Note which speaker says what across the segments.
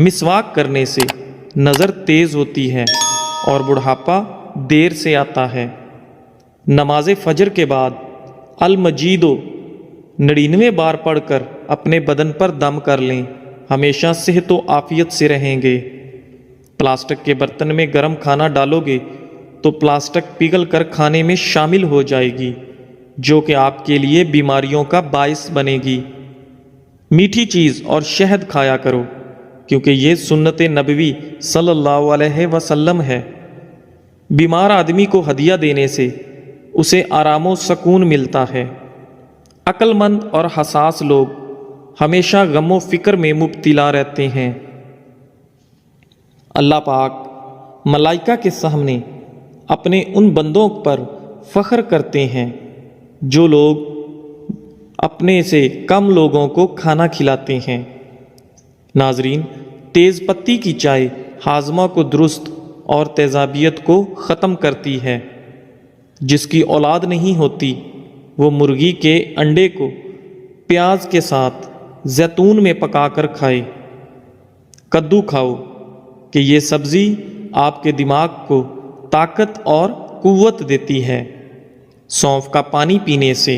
Speaker 1: مسواک کرنے سے نظر تیز ہوتی ہے اور بڑھاپا دیر سے آتا ہے۔ نماز فجر کے بعد المجید 99 بار پڑھ کر اپنے بدن پر دم کر لیں، ہمیشہ صحت و عافیت سے رہیں گے۔ پلاسٹک کے برتن میں گرم کھانا ڈالو گے تو پلاسٹک پگھل کر کھانے میں شامل ہو جائے گی، جو کہ آپ کے لیے بیماریوں کا باعث بنے گی۔ میٹھی چیز اور شہد کھایا کرو، کیونکہ یہ سنت نبوی صلی اللہ علیہ وسلم ہے۔ بیمار آدمی کو ہدیہ دینے سے اسے آرام و سکون ملتا ہے۔ عقل مند اور حساس لوگ ہمیشہ غم و فکر میں مبتلا رہتے ہیں۔ اللہ پاک ملائکہ کے سامنے اپنے ان بندوں پر فخر کرتے ہیں جو لوگ اپنے سے کم لوگوں کو کھانا کھلاتے ہیں۔ ناظرین، تیز پتی کی چائے ہاضمہ کو درست اور تیزابیت کو ختم کرتی ہے۔ جس کی اولاد نہیں ہوتی وہ مرغی کے انڈے کو پیاز کے ساتھ زیتون میں پکا کر کھائے۔ کدو کھاؤ کہ یہ سبزی آپ کے دماغ کو طاقت اور قوت دیتی ہے۔ سونف کا پانی پینے سے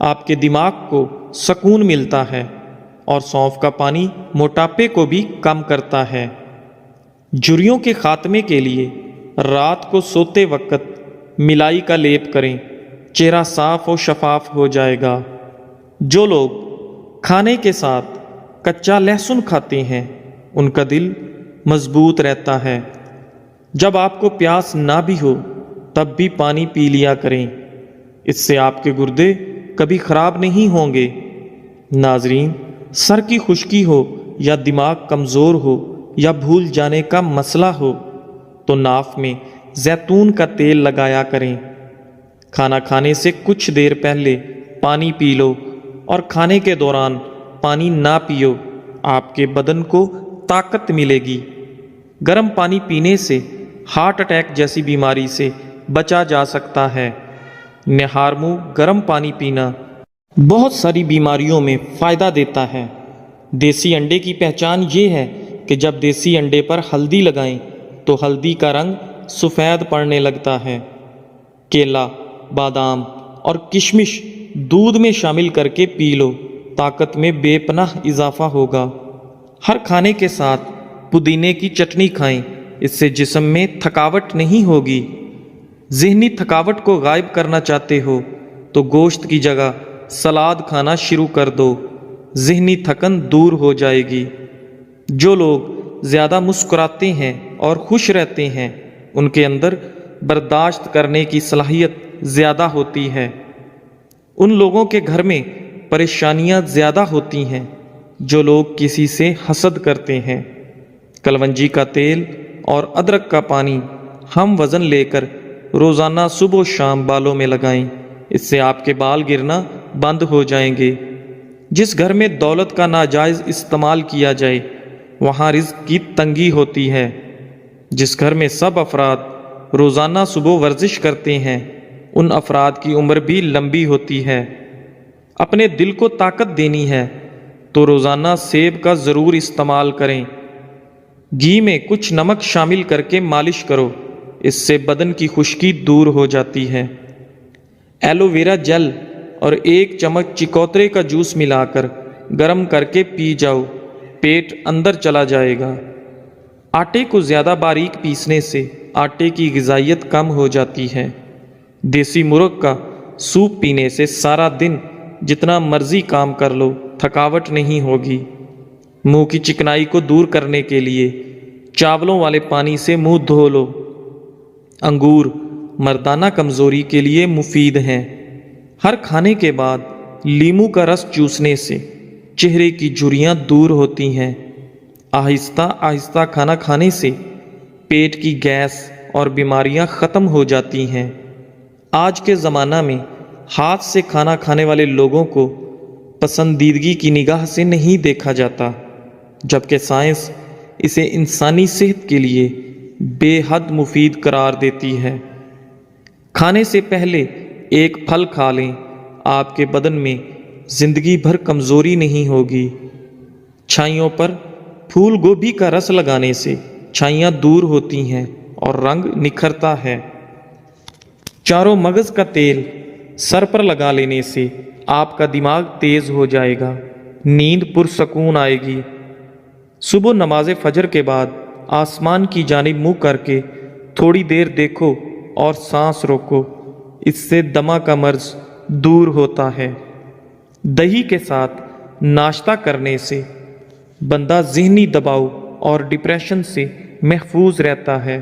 Speaker 1: آپ کے دماغ کو سکون ملتا ہے اور سونف کا پانی موٹاپے کو بھی کم کرتا ہے۔ جھریوں کے خاتمے کے لیے رات کو سوتے وقت ملائی کا لیپ کریں، چہرہ صاف و شفاف ہو جائے گا۔ جو لوگ کھانے کے ساتھ کچا لہسن کھاتے ہیں ان کا دل مضبوط رہتا ہے۔ جب آپ کو پیاس نہ بھی ہو تب بھی پانی پی لیا کریں، اس سے آپ کے گردے کبھی خراب نہیں ہوں گے۔ ناظرین، سر کی خشکی ہو یا دماغ کمزور ہو یا بھول جانے کا مسئلہ ہو تو ناف میں زیتون کا تیل لگایا کریں۔ کھانا کھانے سے کچھ دیر پہلے پانی پی لو اور کھانے کے دوران پانی نہ پیو، آپ کے بدن کو طاقت ملے گی۔ گرم پانی پینے سے ہارٹ اٹیک جیسی بیماری سے بچا جا سکتا ہے۔ نہار منہ گرم پانی پینا بہت ساری بیماریوں میں فائدہ دیتا ہے۔ دیسی انڈے کی پہچان یہ ہے کہ جب دیسی انڈے پر ہلدی لگائیں تو ہلدی کا رنگ سفید پڑنے لگتا ہے۔ کیلا، بادام اور کشمش دودھ میں شامل کر کے پی لو، طاقت میں بے پناہ اضافہ ہوگا۔ ہر کھانے کے ساتھ پودینے کی چٹنی کھائیں، اس سے جسم میں تھکاوٹ نہیں ہوگی۔ ذہنی تھکاوٹ کو غائب کرنا چاہتے ہو تو گوشت کی جگہ سلاد کھانا شروع کر دو، ذہنی تھکن دور ہو جائے گی۔ جو لوگ زیادہ مسکراتے ہیں اور خوش رہتے ہیں ان کے اندر برداشت کرنے کی صلاحیت زیادہ ہوتی ہے۔ ان لوگوں کے گھر میں پریشانیاں زیادہ ہوتی ہیں جو لوگ کسی سے حسد کرتے ہیں۔ کلونجی کا تیل اور ادرک کا پانی ہم وزن لے کر روزانہ صبح و شام بالوں میں لگائیں، اس سے آپ کے بال گرنا بند ہو جائیں گے۔ جس گھر میں دولت کا ناجائز استعمال کیا جائے وہاں رزق کی تنگی ہوتی ہے۔ جس گھر میں سب افراد روزانہ صبح ورزش کرتے ہیں ان افراد کی عمر بھی لمبی ہوتی ہے۔ اپنے دل کو طاقت دینی ہے تو روزانہ سیب کا ضرور استعمال کریں۔ گھی میں کچھ نمک شامل کر کے مالش کرو، اس سے بدن کی خشکی دور ہو جاتی ہے۔ ایلو ویرا جیل اور 1 چمچ چکوترے کا جوس ملا کر گرم کر کے پی جاؤ، پیٹ اندر چلا جائے گا۔ آٹے کو زیادہ باریک پیسنے سے آٹے کی غذائیت کم ہو جاتی ہے۔ دیسی مرغ کا سوپ پینے سے سارا دن جتنا مرضی کام کر لو تھکاوٹ نہیں ہوگی۔ منہ کی چکنائی کو دور کرنے کے لیے چاولوں والے پانی سے منہ دھو لو۔ انگور مردانہ کمزوری کے لیے مفید ہیں۔ ہر کھانے کے بعد لیمو کا رس چوسنے سے چہرے کی جھریاں دور ہوتی ہیں۔ آہستہ آہستہ کھانا کھانے سے پیٹ کی گیس اور بیماریاں ختم ہو جاتی ہیں۔ آج کے زمانہ میں ہاتھ سے کھانا کھانے والے لوگوں کو پسندیدگی کی نگاہ سے نہیں دیکھا جاتا، جبکہ سائنس اسے انسانی صحت کے لیے بے حد مفید قرار دیتی ہے۔ کھانے سے پہلے ایک پھل کھا لیں، آپ کے بدن میں زندگی بھر کمزوری نہیں ہوگی۔ چھائیوں پر پھول گوبھی کا رس لگانے سے چھائیاں دور ہوتی ہیں اور رنگ نکھرتا ہے۔ چاروں مغز کا تیل سر پر لگا لینے سے آپ کا دماغ تیز ہو جائے گا، نیند پرسکون آئے گی۔ صبح نماز فجر کے بعد آسمان کی جانب منہ کر کے تھوڑی دیر دیکھو اور سانس روکو، اس سے دمہ کا مرض دور ہوتا ہے۔ دہی کے ساتھ ناشتہ کرنے سے بندہ ذہنی دباؤ اور ڈپریشن سے محفوظ رہتا ہے۔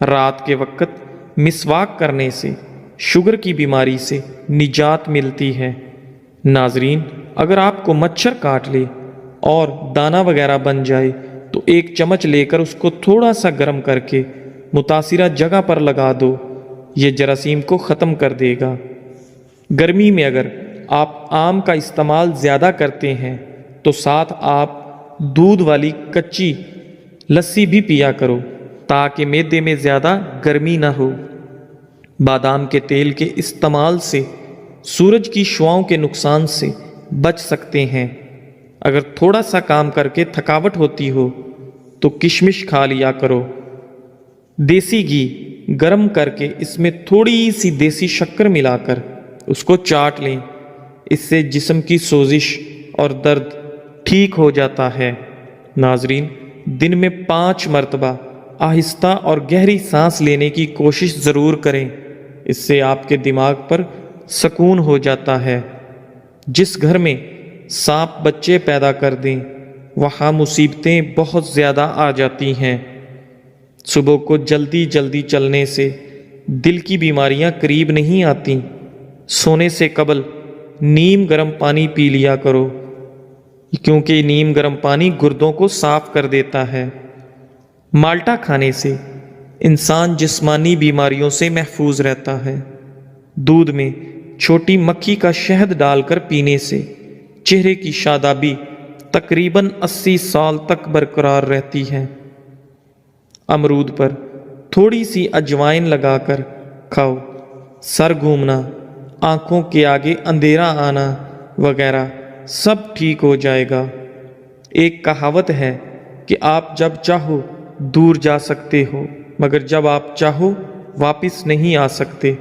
Speaker 1: رات کے وقت مسواک کرنے سے شوگر کی بیماری سے نجات ملتی ہے۔ ناظرین، اگر آپ کو مچھر کاٹ لے اور دانہ وغیرہ بن جائے تو ایک چمچ لے کر اس کو تھوڑا سا گرم کر کے متاثرہ جگہ پر لگا دو، یہ جراثیم کو ختم کر دے گا۔ گرمی میں اگر آپ آم کا استعمال زیادہ کرتے ہیں تو ساتھ آپ دودھ والی کچی لسی بھی پیا کرو تاکہ معدے میں زیادہ گرمی نہ ہو۔ بادام کے تیل کے استعمال سے سورج کی شعاؤں کے نقصان سے بچ سکتے ہیں۔ اگر تھوڑا سا کام کر کے تھکاوٹ ہوتی ہو تو کشمش کھا لیا کرو۔ دیسی گھی گرم کر کے اس میں تھوڑی سی دیسی شکر ملا کر اس کو چاٹ لیں، اس سے جسم کی سوزش اور درد ٹھیک ہو جاتا ہے۔ ناظرین، دن میں 5 مرتبہ آہستہ اور گہری سانس لینے کی کوشش ضرور کریں، اس سے آپ کے دماغ پر سکون ہو جاتا ہے۔ جس گھر میں سانپ بچے پیدا کر دیں وہاں مصیبتیں بہت زیادہ آ جاتی ہیں۔ صبح کو جلدی جلدی چلنے سے دل کی بیماریاں قریب نہیں آتیں۔ سونے سے قبل نیم گرم پانی پی لیا کرو، کیونکہ نیم گرم پانی گردوں کو صاف کر دیتا ہے۔ مالٹا کھانے سے انسان جسمانی بیماریوں سے محفوظ رہتا ہے۔ دودھ میں چھوٹی مکھی کا شہد ڈال کر پینے سے چہرے کی شادابی تقریباً 80 سال تک برقرار رہتی ہے۔ امرود پر تھوڑی سی اجوائن لگا کر کھاؤ، سر گھومنا، آنکھوں کے آگے اندھیرا آنا وغیرہ سب ٹھیک ہو جائے گا۔ ایک کہاوت ہے کہ آپ جب چاہو دور جا سکتے ہو مگر جب آپ چاہو واپس نہیں آ سکتے۔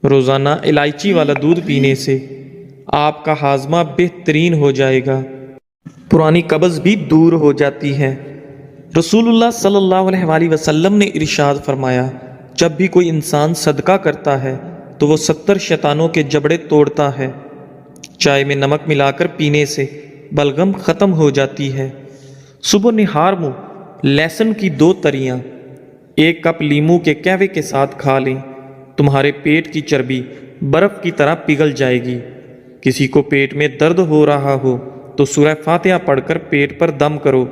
Speaker 1: روزانہ الائچی والا دودھ پینے سے آپ کا ہاضمہ بہترین ہو جائے گا، پرانی قبض بھی دور ہو جاتی ہے۔ رسول اللہ صلی اللہ علیہ وآلہ وسلم نے ارشاد فرمایا، جب بھی کوئی انسان صدقہ کرتا ہے تو وہ 70 شیطانوں کے جبڑے توڑتا ہے۔ چائے میں نمک ملا کر پینے سے بلغم ختم ہو جاتی ہے۔ صبح نہار منہ لہسن کی 2 تریاں 1 کپ لیموں کے قہوے کے ساتھ کھا لیں، تمہارے پیٹ کی چربی برف کی طرح پگھل جائے گی۔ کسی کو پیٹ میں درد ہو رہا ہو تو سورہ فاتحہ پڑھ کر پیٹ پر دم کرو،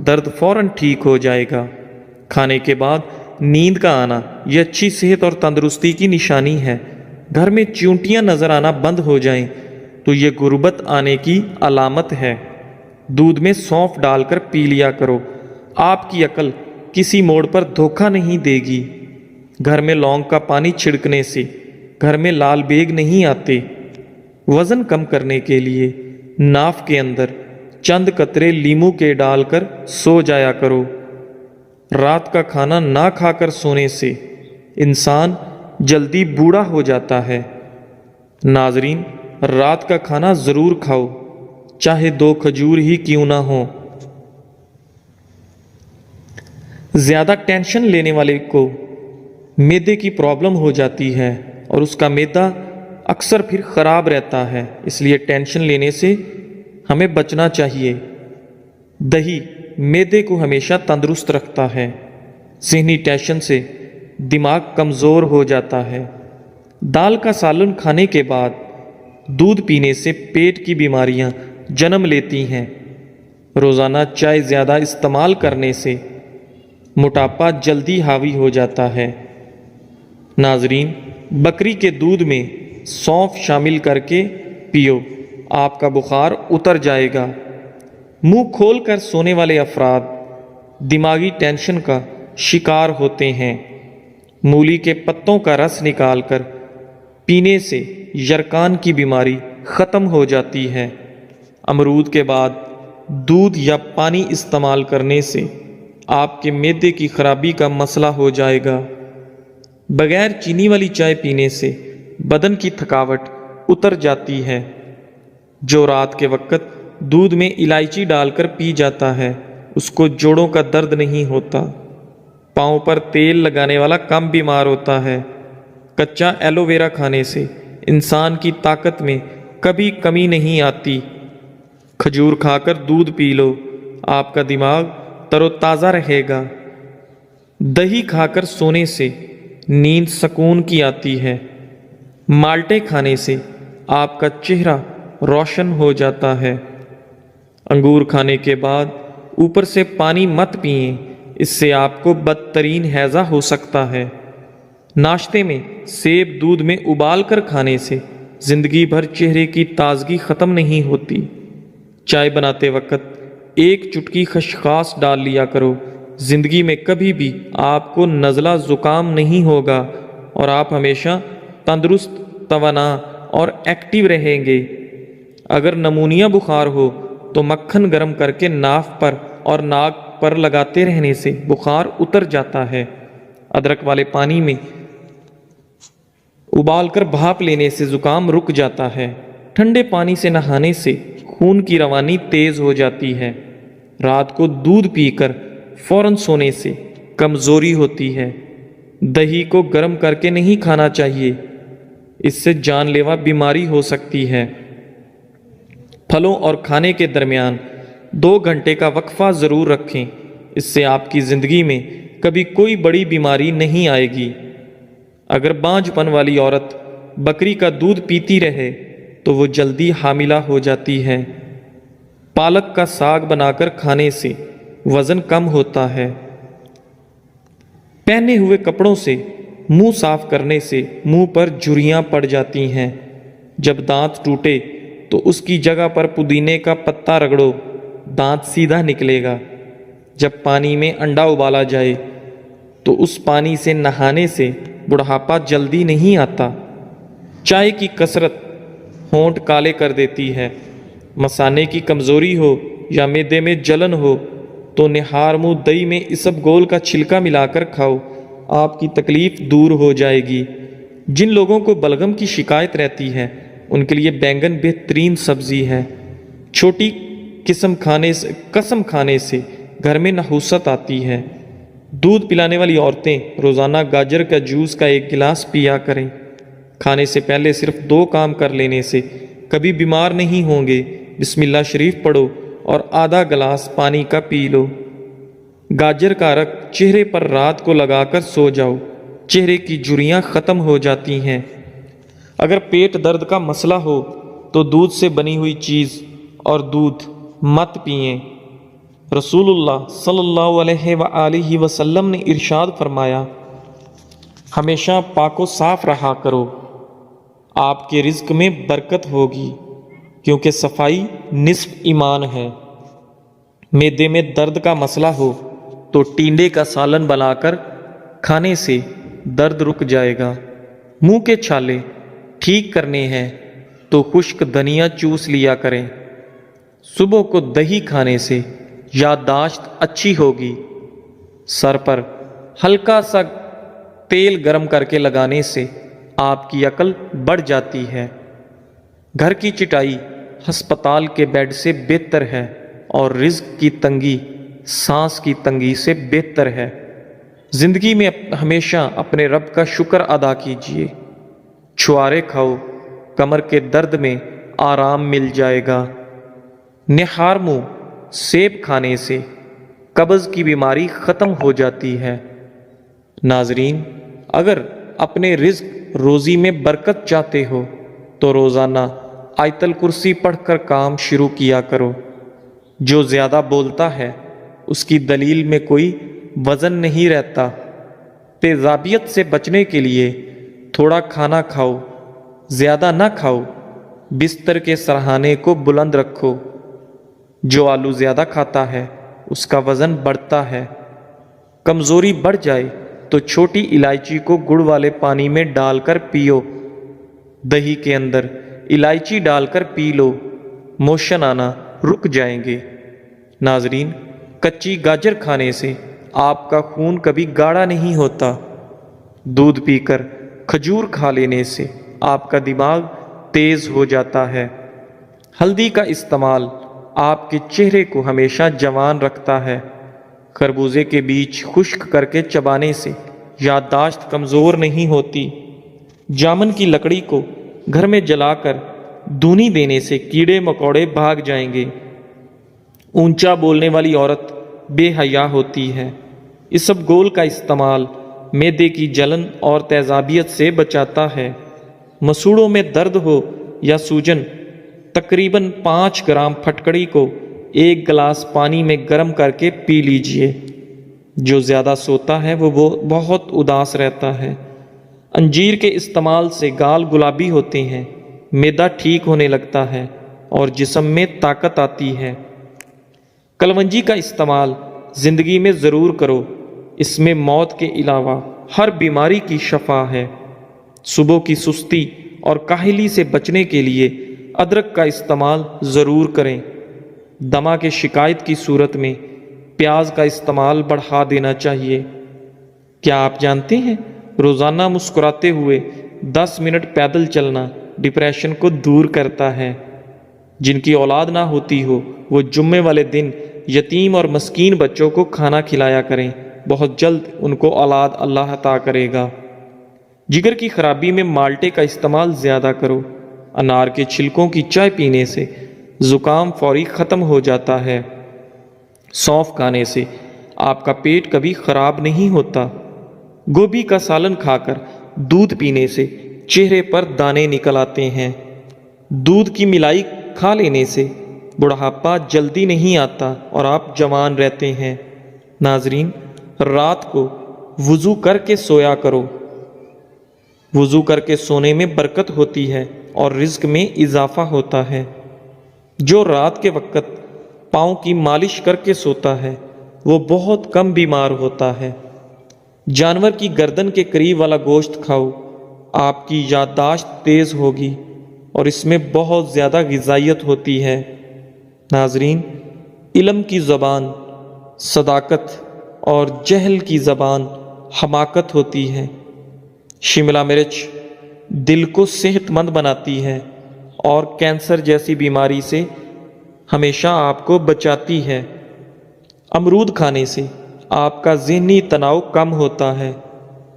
Speaker 1: درد فوراً ٹھیک ہو جائے گا۔ کھانے کے بعد نیند کا آنا یہ اچھی صحت اور تندرستی کی نشانی ہے۔ گھر میں چیونٹیاں نظر آنا بند ہو جائیں تو یہ غربت آنے کی علامت ہے۔ دودھ میں سونف ڈال کر پی لیا کرو، آپ کی عقل کسی موڑ پر دھوکہ نہیں دے گی۔ گھر میں لونگ کا پانی چھڑکنے سے گھر میں لال بیگ نہیں آتے۔ وزن کم کرنے کے لیے ناف کے اندر چند قطرے لیموں کے ڈال کر سو جایا کرو۔ رات کا کھانا نہ کھا کر سونے سے انسان جلدی بوڑھا ہو جاتا ہے۔ ناظرین، رات کا کھانا ضرور کھاؤ، چاہے 2 کھجور ہی کیوں نہ ہوں۔ زیادہ ٹینشن لینے والے کو معدے کی پرابلم ہو جاتی ہے اور اس کا معدہ اکثر پھر خراب رہتا ہے، اس لیے ٹینشن لینے سے ہمیں بچنا چاہیے۔ دہی معدے کو ہمیشہ تندرست رکھتا ہے۔ ذہنی ٹینشن سے دماغ کمزور ہو جاتا ہے۔ دال کا سالن کھانے کے بعد دودھ پینے سے پیٹ کی بیماریاں جنم لیتی ہیں۔ روزانہ چائے زیادہ استعمال کرنے سے موٹاپا جلدی حاوی ہو جاتا ہے۔ ناظرین، بکری کے دودھ میں سونف شامل کر کے پیو، آپ کا بخار اتر جائے گا۔ منہ کھول کر سونے والے افراد دماغی ٹینشن کا شکار ہوتے ہیں۔ مولی کے پتوں کا رس نکال کر پینے سے یرکان کی بیماری ختم ہو جاتی ہے۔ امرود کے بعد دودھ یا پانی استعمال کرنے سے آپ کے معدے کی خرابی کا مسئلہ ہو جائے گا۔ بغیر چینی والی چائے پینے سے بدن کی تھکاوٹ اتر جاتی ہے۔ جو رات کے وقت دودھ میں الائچی ڈال کر پی جاتا ہے اس کو جوڑوں کا درد نہیں ہوتا۔ پاؤں پر تیل لگانے والا کم بیمار ہوتا ہے۔ کچا ایلو ویرا کھانے سے انسان کی طاقت میں کبھی کمی نہیں آتی۔ کھجور کھا کر دودھ پی لو، آپ کا دماغ تر و تازہ رہے گا۔ دہی کھا کر سونے سے نیند سکون کی آتی ہے۔ مالٹے کھانے سے آپ کا چہرہ روشن ہو جاتا ہے۔ انگور کھانے کے بعد اوپر سے پانی مت پئیں، اس سے آپ کو بدترین ہیضہ ہو سکتا ہے۔ ناشتے میں سیب دودھ میں ابال کر کھانے سے زندگی بھر چہرے کی تازگی ختم نہیں ہوتی۔ چائے بناتے وقت ایک چٹکی خشخاص ڈال لیا کرو، زندگی میں کبھی بھی آپ کو نزلہ زکام نہیں ہوگا اور آپ ہمیشہ تندرست، توانا اور ایکٹیو رہیں گے۔ اگر نمونیا بخار ہو تو مکھن گرم کر کے ناف پر اور ناک پر لگاتے رہنے سے بخار اتر جاتا ہے۔ ادرک والے پانی میں ابال کر بھاپ لینے سے زکام رک جاتا ہے۔ ٹھنڈے پانی سے نہانے سے خون کی روانی تیز ہو جاتی ہے۔ رات کو دودھ پی کر فوراً سونے سے کمزوری ہوتی ہے۔ دہی کو گرم کر کے نہیں کھانا چاہیے، اس سے جان لیوا بیماری ہو سکتی ہے۔ پھلوں اور کھانے کے درمیان 2 گھنٹے کا وقفہ ضرور رکھیں، اس سے آپ کی زندگی میں کبھی کوئی بڑی بیماری نہیں آئے گی۔ اگر بانجھپن والی عورت بکری کا دودھ پیتی رہے تو وہ جلدی حاملہ ہو جاتی ہے۔ پالک کا ساگ بنا کر کھانے سے وزن کم ہوتا ہے۔ پہنے ہوئے کپڑوں سے منہ صاف کرنے سے منہ پر جھریاں پڑ جاتی ہیں۔ جب دانت ٹوٹے تو اس کی جگہ پر پودینے کا پتا رگڑو، دانت سیدھا نکلے گا۔ جب پانی میں انڈا ابالا جائے تو اس پانی سے نہانے سے بڑھاپا جلدی نہیں آتا۔ چائے کی کثرت ہونٹ کالے کر دیتی ہے۔ مثانے کی کمزوری ہو یا معدے میں جلن ہو تو نہار منہ دہی میں اسب گول کا چھلکا ملا کر کھاؤ، آپ کی تکلیف دور ہو جائے گی۔ جن لوگوں کو بلغم کی شکایت رہتی ہے ان کے لیے بینگن بہترین سبزی ہے۔ چھوٹی قسم کھانے سے گھر میں نحوست آتی ہے۔ دودھ پلانے والی عورتیں روزانہ گاجر کا جوس کا 1 گلاس پیا کریں۔ کھانے سے پہلے صرف 2 کام کر لینے سے کبھی بیمار نہیں ہوں گے۔ بسم اللہ شریف پڑھو اور آدھا گلاس پانی کا پی لو۔ گاجر کا رس چہرے پر رات کو لگا کر سو جاؤ، چہرے کی جھریاں ختم ہو جاتی ہیں۔ اگر پیٹ درد کا مسئلہ ہو تو دودھ سے بنی ہوئی چیز اور دودھ مت پئیں۔ رسول اللہ صلی اللہ علیہ وآلہ وسلم نے ارشاد فرمایا، ہمیشہ پاک و صاف رہا کرو، آپ کے رزق میں برکت ہوگی، کیونکہ صفائی نصف ایمان ہے۔ معدے میں درد کا مسئلہ ہو تو ٹینڈے کا سالن بنا کر کھانے سے درد رک جائے گا۔ منہ کے چھالے ٹھیک کرنے ہیں تو خشک دھنیا چوس لیا کریں۔ صبح کو دہی کھانے سے یادداشت اچھی ہوگی۔ سر پر ہلکا سا تیل گرم کر کے لگانے سے آپ کی عقل بڑھ جاتی ہے۔ گھر کی چٹائی ہسپتال کے بیڈ سے بہتر ہے اور رزق کی تنگی سانس کی تنگی سے بہتر ہے۔ زندگی میں ہمیشہ اپنے رب کا شکر ادا کیجیے۔ چھوارے کھاؤ، کمر کے درد میں آرام مل جائے گا۔ نہار منہ سیب کھانے سے قبض کی بیماری ختم ہو جاتی ہے۔ ناظرین، اگر اپنے رزق روزی میں برکت چاہتے ہو تو روزانہ آیت الکرسی پڑھ کر کام شروع کیا کرو۔ جو زیادہ بولتا ہے اس کی دلیل میں کوئی وزن نہیں رہتا۔ تیزابیت سے بچنے کے لیے تھوڑا کھانا کھاؤ، زیادہ نہ کھاؤ۔ بستر کے سرہانے کو بلند رکھو۔ جو آلو زیادہ کھاتا ہے اس کا وزن بڑھتا ہے۔ کمزوری بڑھ جائے تو چھوٹی الائچی کو گڑ والے پانی میں ڈال کر پیو۔ دہی کے اندر الائچی ڈال کر پی لو، موشن آنا رک جائیں گے۔ ناظرین، کچی گاجر کھانے سے آپ کا خون کبھی گاڑھا نہیں ہوتا۔ دودھ پی کر کھجور کھا لینے سے آپ کا دماغ تیز ہو جاتا ہے۔ ہلدی کا استعمال آپ کے چہرے کو ہمیشہ جوان رکھتا ہے۔ خربوزے کے بیج خشک کر کے چبانے سے یادداشت کمزور نہیں ہوتی۔ جامن کی لکڑی کو گھر میں جلا کر دھونی دینے سے کیڑے مکوڑے بھاگ جائیں گے۔ اونچا بولنے والی عورت بے حیا ہوتی ہے۔ اسبگول کا استعمال معدے کی جلن اور تیزابیت سے بچاتا ہے۔ مسوڑوں میں درد ہو یا سوجن، تقریباً 5 گرام پھٹکڑی کو 1 گلاس پانی میں گرم کر کے پی لیجئے۔ جو زیادہ سوتا ہے وہ بہت اداس رہتا ہے۔ انجیر کے استعمال سے گال گلابی ہوتے ہیں، معدہ ٹھیک ہونے لگتا ہے اور جسم میں طاقت آتی ہے۔ کلونجی کا استعمال زندگی میں ضرور کرو، اس میں موت کے علاوہ ہر بیماری کی شفا ہے۔ صبح کی سستی اور کاہلی سے بچنے کے لیے ادرک کا استعمال ضرور کریں۔ دمہ کے شکایت کی صورت میں پیاز کا استعمال بڑھا دینا چاہیے۔ کیا آپ جانتے ہیں روزانہ مسکراتے ہوئے 10 منٹ پیدل چلنا ڈپریشن کو دور کرتا ہے؟ جن کی اولاد نہ ہوتی ہو وہ جمعے والے دن یتیم اور مسکین بچوں کو کھانا کھلایا کریں، بہت جلد ان کو اولاد اللہ عطا کرے گا۔ جگر کی خرابی میں مالٹے کا استعمال زیادہ کرو۔ انار کے چھلکوں کی چائے پینے سے زکام فوری ختم ہو جاتا ہے۔ سونف کھانے سے آپ کا پیٹ کبھی خراب نہیں ہوتا۔ گوبھی کا سالن کھا کر دودھ پینے سے چہرے پر دانے نکل آتے ہیں۔ دودھ کی ملائی کھا لینے سے بڑھاپا جلدی نہیں آتا اور آپ جوان رہتے ہیں۔ ناظرین، رات کو وضو کر کے سویا کرو۔ وضو کر کے سونے میں برکت ہوتی ہے اور رزق میں اضافہ ہوتا ہے۔ جو رات کے وقت پاؤں کی مالش کر کے سوتا ہے وہ بہت کم بیمار ہوتا ہے۔ جانور کی گردن کے قریب والا گوشت کھاؤ، آپ کی یادداشت تیز ہوگی اور اس میں بہت زیادہ غذائیت ہوتی ہے۔ ناظرین، علم کی زبان صداقت اور جہل کی زبان حماقت ہوتی ہے۔ شملہ مرچ دل کو صحت مند بناتی ہے اور کینسر جیسی بیماری سے ہمیشہ آپ کو بچاتی ہے۔ امرود کھانے سے آپ کا ذہنی تناؤ کم ہوتا ہے۔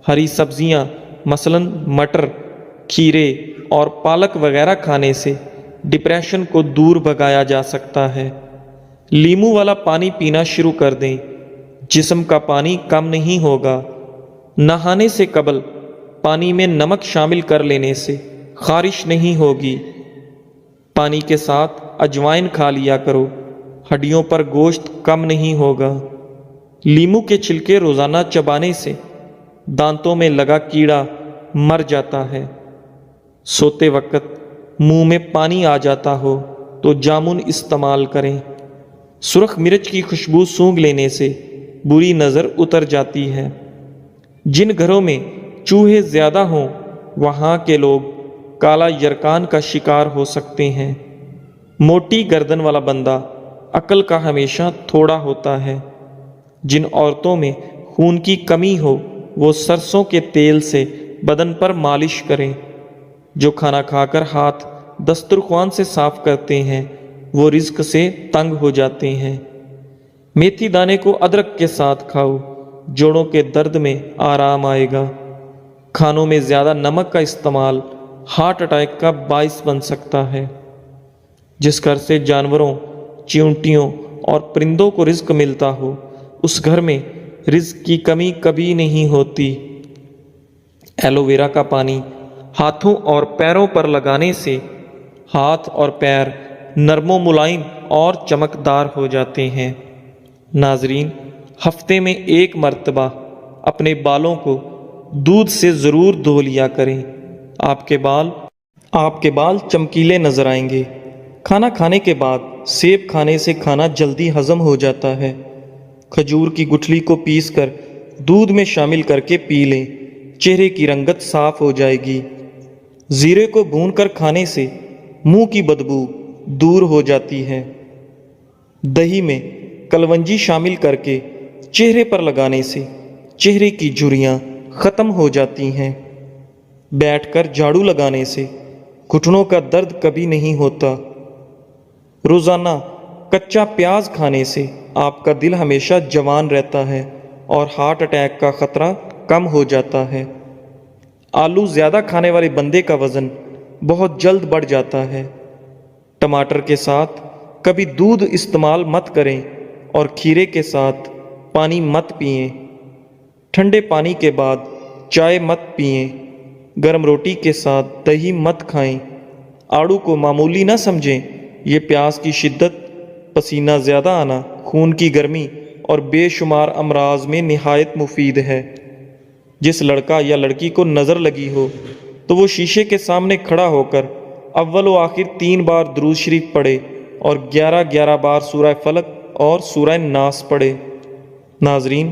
Speaker 1: ہری سبزیاں مثلاً مٹر، کھیرے اور پالک وغیرہ کھانے سے ڈپریشن کو دور بھگایا جا سکتا ہے۔ لیمو والا پانی پینا شروع کر دیں، جسم کا پانی کم نہیں ہوگا۔ نہانے سے قبل پانی میں نمک شامل کر لینے سے خارش نہیں ہوگی۔ پانی کے ساتھ اجوائن کھا لیا کرو، ہڈیوں پر گوشت کم نہیں ہوگا۔ لیمو کے چھلکے روزانہ چبانے سے دانتوں میں لگا کیڑا مر جاتا ہے۔ سوتے وقت منہ میں پانی آ جاتا ہو تو جامن استعمال کریں۔ سرخ مرچ کی خوشبو سونگھ لینے سے بری نظر اتر جاتی ہے۔ جن گھروں میں چوہے زیادہ ہوں وہاں کے لوگ کالا یرکان کا شکار ہو سکتے ہیں۔ موٹی گردن والا بندہ عقل کا ہمیشہ تھوڑا ہوتا ہے۔ جن عورتوں میں خون کی کمی ہو وہ سرسوں کے تیل سے بدن پر مالش کریں۔ جو کھانا کھا کر ہاتھ دسترخوان سے صاف کرتے ہیں وہ رزق سے تنگ ہو جاتے ہیں۔ میتھی دانے کو ادرک کے ساتھ کھاؤ، جوڑوں کے درد میں آرام آئے گا۔ کھانوں میں زیادہ نمک کا استعمال ہارٹ اٹیک کا باعث بن سکتا ہے۔ جس گھر سے جانوروں، چیونٹیوں اور پرندوں کو رزق ملتا ہو اس گھر میں رزق کی کمی کبھی نہیں ہوتی۔ ایلو ویرا کا پانی ہاتھوں اور پیروں پر لگانے سے ہاتھ اور پیر نرم و ملائم اور چمکدار ہو جاتے ہیں۔ ناظرین، ہفتے میں 1 مرتبہ اپنے بالوں کو دودھ سے ضرور دھو لیا کریں۔ آپ کے بال چمکیلے نظر آئیں گے۔ کھانا کھانے کے بعد سیب کھانے سے کھانا جلدی ہضم ہو جاتا ہے۔ کھجور کی گٹھلی کو پیس کر دودھ میں شامل کر کے پی لیں، چہرے کی رنگت صاف ہو جائے گی۔ زیرے کو بھون کر کھانے سے منہ کی بدبو دور ہو جاتی ہے۔ دہی میں کلونجی شامل کر کے چہرے پر لگانے سے چہرے کی جھریاں ختم ہو جاتی ہیں۔ بیٹھ کر جھاڑو لگانے سے گھٹنوں کا درد کبھی نہیں ہوتا۔ روزانہ کچا پیاز کھانے سے آپ کا دل ہمیشہ جوان رہتا ہے اور ہارٹ اٹیک کا خطرہ کم ہو جاتا ہے۔ آلو زیادہ کھانے والے بندے کا وزن بہت جلد بڑھ جاتا ہے۔ ٹماٹر کے ساتھ کبھی دودھ استعمال مت کریں اور کھیرے کے ساتھ پانی مت پئیں۔ ٹھنڈے پانی کے بعد چائے مت پئیں۔ گرم روٹی کے ساتھ دہی مت کھائیں۔ آڑو کو معمولی نہ سمجھیں، یہ پیاس کی شدت، پسینہ زیادہ آنا، خون کی گرمی اور بے شمار امراض میں نہایت مفید ہے۔ جس لڑکا یا لڑکی کو نظر لگی ہو تو وہ شیشے کے سامنے کھڑا ہو کر اول و آخر 3 بار درود شریف پڑھے اور 11 بار سورہ فلق اور سورہ ناس پڑھے۔ ناظرین،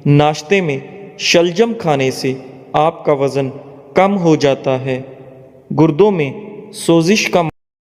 Speaker 1: ناشتے میں شلجم کھانے سے آپ کا وزن کم ہو جاتا ہے۔ گردوں میں سوزش کا